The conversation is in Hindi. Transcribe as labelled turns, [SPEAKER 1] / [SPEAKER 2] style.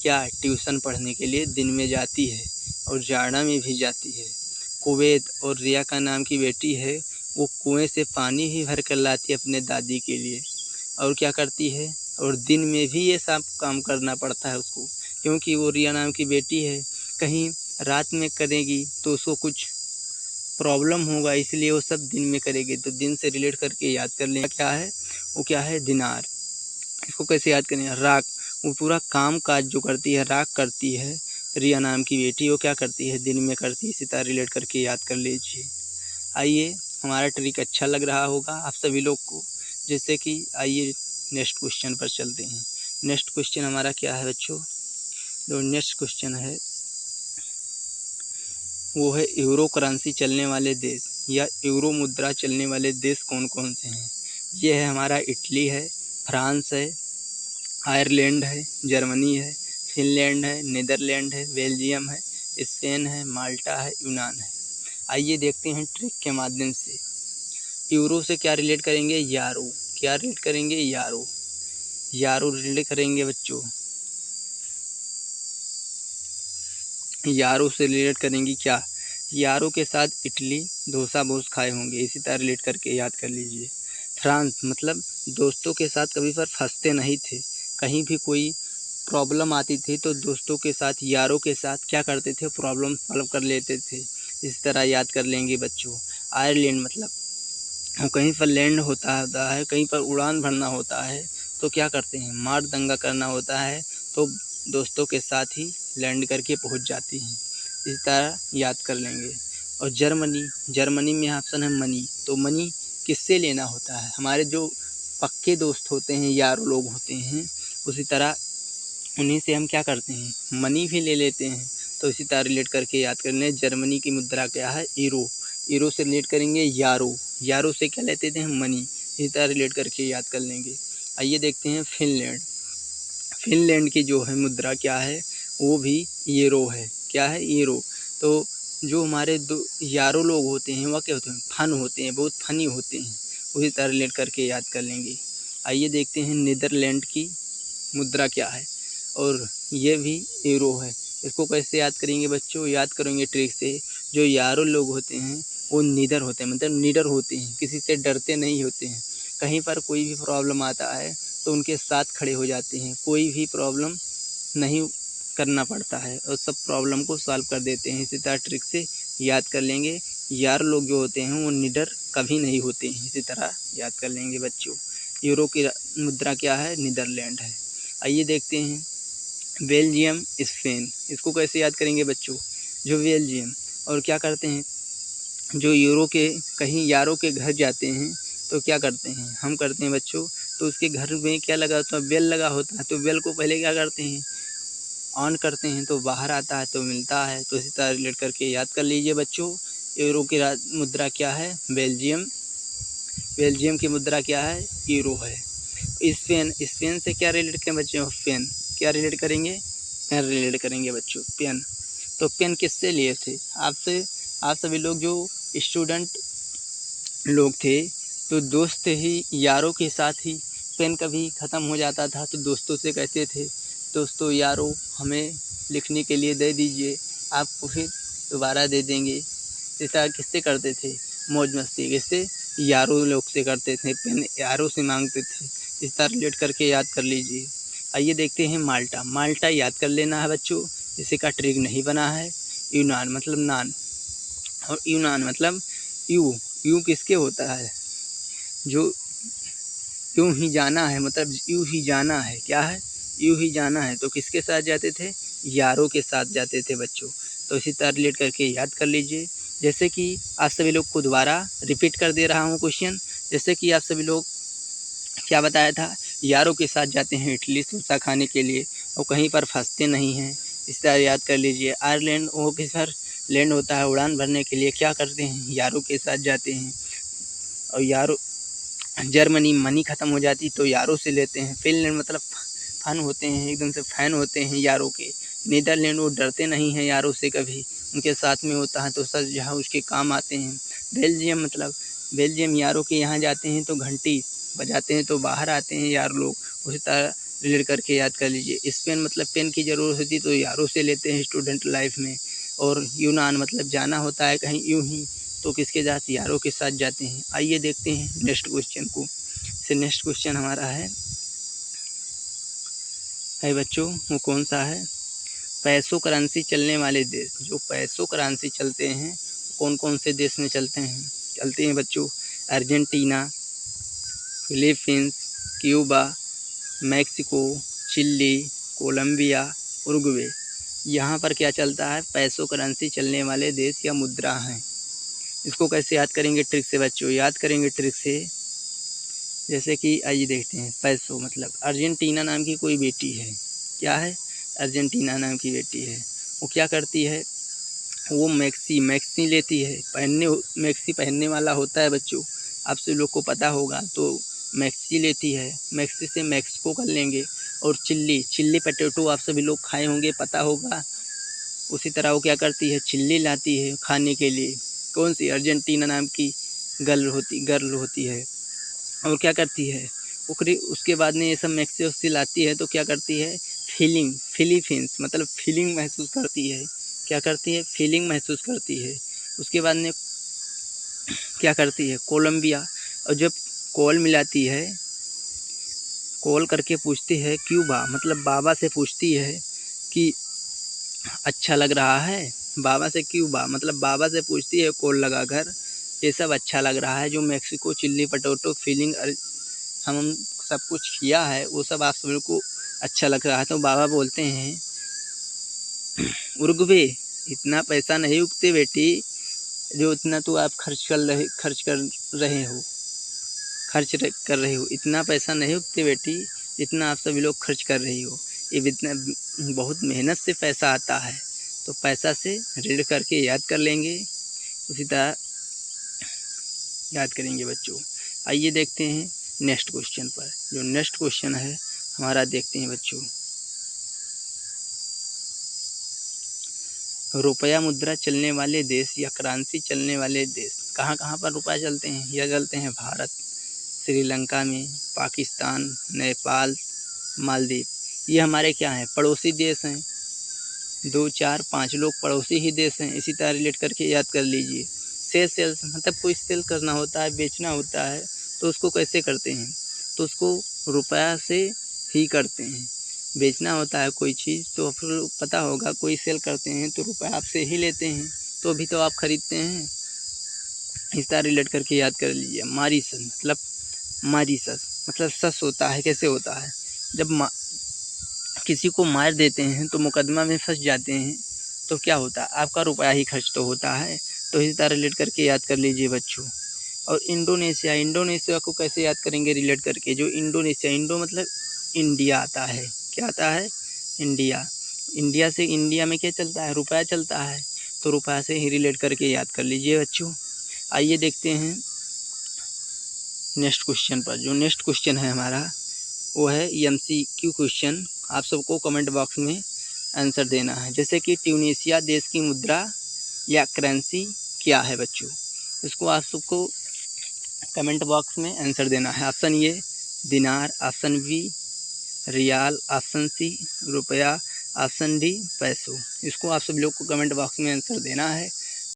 [SPEAKER 1] क्या ट्यूशन पढ़ने के लिए दिन में जाती है और जाड़ा में भी जाती है। कुवैत और रिया का नाम की बेटी है, वो कुएं से पानी ही भर कर लाती है अपने दादी के लिए। और क्या करती है, और दिन में भी ये सब काम करना पड़ता है उसको, क्योंकि वो रिया नाम की बेटी है। कहीं रात में करेगी तो उसको कुछ प्रॉब्लम होगा, इसलिए वो सब दिन में करेगी। तो दिन से रिलेट करके याद कर लें क्या है, वो क्या है, दिनार। इसको कैसे याद करें, राख। वो पूरा काम काज जो करती है राख करती है, रिया नाम की बेटी वो क्या करती है, दिन में करती है। इसी तरह रिलेट करके याद कर लीजिए। आइए, हमारा ट्रिक अच्छा लग रहा होगा आप सभी लोग को। जैसे कि आइए नेक्स्ट क्वेश्चन पर चलते हैं। नेक्स्ट क्वेश्चन हमारा क्या है बच्चों, जो नेक्स्ट क्वेश्चन है वो है यूरो करेंसी चलने वाले देश या यूरो मुद्रा चलने वाले देश कौन कौन से हैं। ये है हमारा इटली है, फ्रांस है, आयरलैंड है, जर्मनी है, फिनलैंड है, नीदरलैंड है, बेल्जियम है, स्पेन है, माल्टा है, यूनान है। आइए देखते हैं ट्रिक के माध्यम से। यूरो से क्या रिलेट करेंगे, यारो। क्या रिलेट करेंगे, यारो। यारो रिलेट करेंगे बच्चों, यारो से रिलेट करेंगी क्या, यारो के साथ इटली डोसा बहुत खाए होंगे। इसी तरह रिलेट करके याद कर लीजिए। फ्रांस मतलब दोस्तों के साथ कभी पर फंसते नहीं थे, कहीं भी कोई प्रॉब्लम आती थी तो दोस्तों के साथ, यारों के साथ क्या करते थे, प्रॉब्लम सॉल्व कर लेते थे। इस तरह याद कर लेंगे बच्चों। आयरलैंड मतलब कहीं पर लैंड होता है, कहीं पर उड़ान भरना होता है तो क्या करते हैं, मार दंगा करना होता है तो दोस्तों के साथ ही लैंड करके पहुंच जाती हैं। इस तरह याद कर लेंगे। और जर्मनी, जर्मनी में ऑप्शन है मनी। तो मनी किससे लेना होता है, हमारे जो पक्के दोस्त होते हैं, यार लोग होते हैं, उसी तरह उन्हीं से हम क्या करते हैं, मनी भी ले लेते हैं। तो इसी तरह रिलेट करके याद कर लें। जर्मनी की मुद्रा क्या है, यूरो। यूरो से रिलेट करेंगे यारो। यारो से क्या लेते थे हम, मनी। इसी तरह रिलेट करके याद कर लेंगे। आइए देखते हैं फिनलैंड। फिनलैंड की जो है मुद्रा क्या है, वो भी यूरो है। क्या है, यूरो। तो जो हमारे दो यारो लोग होते हैं वह क्या होते हैं, फन होते हैं, बहुत फनी होते हैं। उसी तरह रिलेट करके याद कर लेंगे। आइए देखते हैं नीदरलैंड की मुद्रा क्या है, और ये भी यूरो है। इसको कैसे याद करेंगे बच्चों, याद करेंगे ट्रिक से। जो यारो लोग होते हैं वो निडर होते हैं, मतलब निडर होते हैं, किसी से डरते नहीं होते हैं। कहीं पर कोई भी प्रॉब्लम आता है तो उनके साथ खड़े हो जाते हैं, कोई भी प्रॉब्लम नहीं करना पड़ता है और सब प्रॉब्लम को सॉल्व कर देते हैं। इसी तरह ट्रिक से याद कर लेंगे। यार लोग जो होते हैं वो निडर कभी नहीं होते हैं। इसी तरह याद कर लेंगे बच्चों। यूरो की मुद्रा क्या है, नीदरलैंड है। आइए देखते हैं बेल्जियम, स्पेन। इसको कैसे याद करेंगे बच्चों, जो बेल्जियम, और क्या करते हैं, जो यूरो के कहीं यारों के घर जाते हैं तो क्या करते हैं, हम करते हैं बच्चों, तो उसके घर में क्या लगा होता है, बेल लगा होता है। तो बेल को पहले क्या करते हैं, ऑन करते हैं, तो बाहर आता है तो मिलता है। तो इसी तरह रिलेट करके याद कर लीजिए बच्चों। यूरो की मुद्रा क्या है, बेल्जियम। बेल्जियम की मुद्रा क्या है, यूरो है। स्पेन, स्पेन से क्या रिलेट करें बच्चों, पेन। क्या रिलेट करेंगे, पेन रिलेट करेंगे बच्चों, पेन। तो पेन किससे लिए थे, आपसे, आप सभी लोग जो स्टूडेंट लोग थे तो दोस्त ही यारों के साथ ही। पेन कभी ख़त्म हो जाता था तो दोस्तों से कहते थे, दोस्तों यारों हमें लिखने के लिए दे दीजिए, आपको फिर दोबारा दे देंगे। इस तरह किससे करते थे, मौज मस्ती किससे, यारों लोग से करते थे, पेन यारों से मांगते थे। इस तरह रिलेट करके याद कर लीजिए। आइए देखते हैं माल्टा। माल्टा याद कर लेना है बच्चों, इसी का ट्रिक नहीं बना है। यूनान मतलब नान, और यूनान मतलब यू। यू किसके होता है, जो यूँ ही जाना है, मतलब यूँ ही जाना है, क्या है, यूँ ही जाना है। तो किसके साथ जाते थे, यारों के साथ जाते थे बच्चों। तो इसी तरह रिलेट करके याद कर लीजिए। जैसे कि आप सभी लोग को दोबारा रिपीट कर दे रहा हूँ क्वेश्चन। जैसे कि आप सभी लोग क्या बताया था, यारों के साथ जाते हैं इटली डोसा खाने के लिए और कहीं पर फंसते नहीं हैं। इस तरह याद कर लीजिए। आयरलैंड वो किस पर लैंड होता है, उड़ान भरने के लिए क्या करते हैं, यारों के साथ जाते हैं। और यारों, जर्मनी मनी ख़त्म हो जाती तो यारों से लेते हैं। फिनलैंड मतलब फन होते हैं, एकदम से फ़ैन होते हैं यारों के। नीदरलैंड वो डरते नहीं हैं यारों से कभी, उनके साथ में होता है तो सच जहाँ उसके काम आते हैं। बेल्जियम मतलब बेल्जियम यारों के यहाँ जाते हैं तो घंटी बजाते हैं तो बाहर आते हैं यार लोग। उसी तरह रिलेट करके याद कर लीजिए। स्पेन मतलब पेन की ज़रूरत होती तो यारों से लेते हैं स्टूडेंट लाइफ में। और यूनान मतलब जाना होता है कहीं यूं ही तो किसके साथ, यारों के साथ जाते हैं। आइए देखते हैं नेक्स्ट क्वेश्चन को। से नेक्स्ट क्वेश्चन हमारा है बच्चों, वो कौन सा है, पैसों करेंसी चलने वाले देश। जो पैसों करेंसी चलते हैं कौन कौन से देश में चलते हैं बच्चों, Argentina, Philippines, Cuba, Mexico, Chile, Colombia, Uruguay. यहाँ पर क्या चलता है, पैसों करेंसी चलने वाले देश या मुद्रा हैं। इसको कैसे याद करेंगे ट्रिक से बच्चों, याद करेंगे ट्रिक से। जैसे कि आइए देखते हैं, पैसों मतलब अर्जेंटीना नाम की कोई बेटी है, क्या है, अर्जेंटीना नाम की बेटी है। वो क्या करती है, वो मैक्सी लेती है, मैक्सी पहनने वाला होता है बच्चों, आप सब लोग को पता होगा। तो मैक्सी लेती है, मैक्सी से मैक्सिको कर लेंगे। और चिल्ली पटेटो आप सभी लोग खाए होंगे, पता होगा। उसी तरह वो क्या करती है, चिल्ली लाती है खाने के लिए, कौन सी, अर्जेंटीना नाम की गर्ल होती है। और क्या करती है, उसके बाद में ये सब मैक्सी वैक्सी लाती है तो क्या करती है, फिलीपींस मतलब फीलिंग महसूस करती है। क्या करती है, फीलिंग महसूस करती है। उसके बाद में क्या करती है, कोलंबिया। और जब कॉल मिलाती है, कॉल करके पूछती है, क्यूबा मतलब बाबा से पूछती है कि अच्छा लग रहा है, बाबा से क्यूबा मतलब बाबा से पूछती है कॉल लगा कर, ये सब अच्छा लग रहा है। जो मैक्सिको, चिल्ली पटेटो, फीलिंग हम सब कुछ किया है वो सब आप सभी को अच्छा लग रहा है। तो बाबा बोलते हैं, उरुग्वे इतना पैसा नहीं उगते बेटी, जो इतना तो आप खर्च कर रहे हो, इतना पैसा नहीं उगते बेटी जितना आप सभी लोग खर्च कर रही हो। ये इतना बहुत मेहनत से पैसा आता है। तो पैसा से रीड करके याद कर लेंगे, उसी तरह याद करेंगे बच्चों। आइए देखते हैं नेक्स्ट क्वेश्चन पर। जो नेक्स्ट क्वेश्चन है हमारा, देखते हैं बच्चों, रुपया मुद्रा चलने वाले देश या करेंसी चलने वाले देश, कहाँ कहाँ पर रुपया चलते हैं। यह चलते हैं भारत, श्रीलंका में, पाकिस्तान, नेपाल, मालदीव। ये हमारे क्या हैं, पड़ोसी देश हैं। 2 4 5 लोग पड़ोसी ही देश हैं। इसी तरह रिलेट करके याद कर लीजिए। सेल्स मतलब कोई सेल करना होता है, बेचना होता है, तो उसको कैसे करते हैं, तो उसको रुपया से ही करते हैं। बेचना होता है कोई चीज़ तो फिर पता होगा, कोई सेल करते हैं तो रुपया आपसे ही लेते हैं, तो अभी तो आप खरीदते हैं। इस तरह रिलेट करके याद कर लीजिए। मारीसस मतलब सस होता है, कैसे होता है, जब किसी को मार देते हैं तो मुकदमा में फंस जाते हैं, तो क्या होता है, आपका रुपया ही खर्च तो होता है। तो इसी तरह रिलेट करके याद कर लीजिए बच्चों। और इंडोनेशिया को कैसे याद करेंगे रिलेट करके, जो इंडो मतलब इंडिया आता है, क्या आता है, इंडिया से, इंडिया में क्या चलता है, रुपया चलता है, तो रुपया से ही रिलेट करके याद कर लीजिए बच्चों। आइए देखते हैं नेक्स्ट क्वेश्चन पर। जो नेक्स्ट क्वेश्चन है हमारा वो है MCQ क्वेश्चन। आप सबको कमेंट बॉक्स में आंसर देना है। जैसे कि ट्यूनीशिया देश की मुद्रा या करेंसी क्या है बच्चों, इसको आप सबको कमेंट बॉक्स में आंसर देना है। ऑप्शन ए दिनार, ऑप्शन बी रियाल, ऑप्शन सी रुपया, ऑप्शन डी पैसों। इसको आप सब लोग को कमेंट बॉक्स में आंसर देना है।